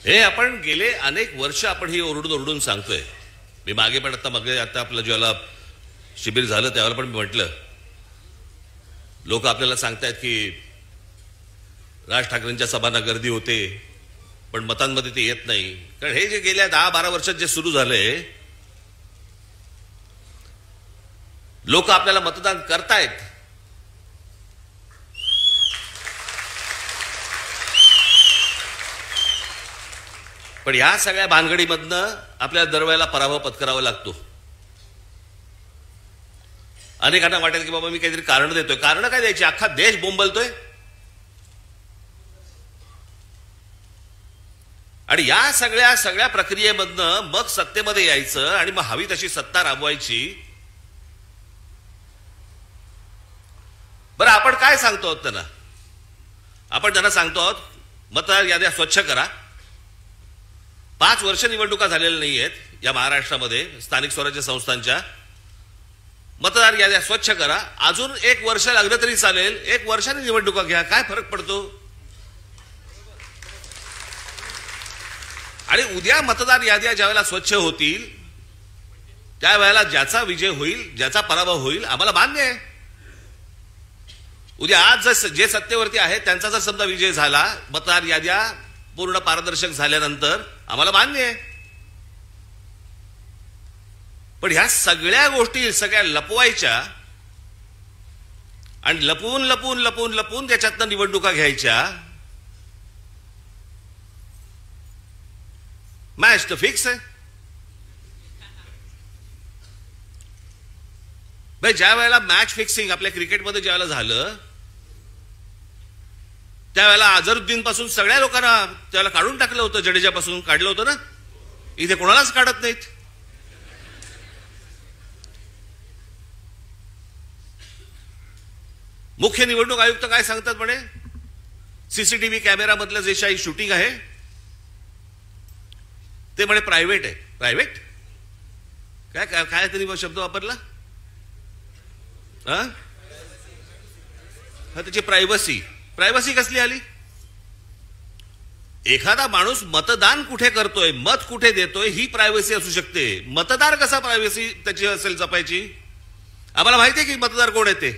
हे आपण गेले अनेक वर्ष आपण ही ओरडून ओरडून सांगतोय. मी मागे पण आता आपलं ज्याला शिबिर झालं त्यावेळेला पण मी म्हटलं, लोक आपल्याला सांगतायत की राज ठाकरेंच्या सभांना गर्दी होते पण मतांमध्ये ते येत नाही. कारण हे जे गेल्या 10-12 वर्षात जे सुरू झालंय, लोक आपल्याला मतदान करतायत, पण या सगळ्या भानगडीमधनं आपल्याला दरवेळेला पराभव पत्करावा लागतो. अनेकांना वाटेल की बाबा मी काहीतरी कारण देतोय. कारण काय द्यायची, अख्खा देश बोंबलतोय. आणि या सगळ्या प्रक्रियेमधनं मग सत्तेमध्ये यायचं आणि मग हवी तशी सत्ता राबवायची. बरं, आपण काय सांगतो आहोत त्यांना? आपण त्यांना सांगतो आहोत मतदार याद्या स्वच्छ करा. 5 वर्ष निवडणुका झालेल्या नाहीयेत या महाराष्ट्रामध्ये स्थानिक स्वराज्य संस्थांच्या. मतदार याद्या स्वच्छ करा. अजून 1 वर्ष लागलं तरी चालेल, 1 वर्षाने निवडणुका घ्या, काय फरक पडतो? आणि उद्या मतदार याद्या ज्यावेळेला स्वच्छ होतील त्यावेळेला ज्याचा विजय होईल, ज्याचा पराभव होईल, आम्हाला मान्य आहे. उद्या आज जे सत्तेवरती आहेत त्यांचा जर समजा विजय झाला, मतदार याद्या पूर्ण पारदर्शक झाल्यानंतर, आम्हाला मान्य आहे. पण ह्या सगळ्या गोष्टी सगळ्या लपवायच्या आणि लपवून लपवून लपवून लपवून त्याच्यातनं निवडणुका घ्यायच्या. मॅच तर फिक्स आहे. भाई, ज्या वेळेला मॅच फिक्सिंग आपल्या क्रिकेटमध्ये ज्या वेळेला झालं त्यावेळेला अझरुद्दीन पासून सगळ्या लोकांना त्यावेळेला काढून टाकलं होतं. जडेजापासून काढलं होतं ना. इथे कोणालाच काढत नाहीत. मुख्य निवडणूक आयुक्त काय सांगतात म्हणे, सीसीटीव्ही कॅमेरा मधलं जे काही शूटिंग आहे ते म्हणे प्रायव्हेट आहे. प्रायव्हेट काय काय काय त्यांनी शब्द वापरला? हा, त्याची प्रायव्हसी. प्रायव्हसी कसली आली? एखादा माणूस मतदान कुठे करतोय, मत कुठे देतोय, ही प्रायव्हसी असू शकते. मतदार कसा प्रायव्हसी त्याची असेल जपायची? आम्हाला माहिती आहे की मतदार कोण आहे ते.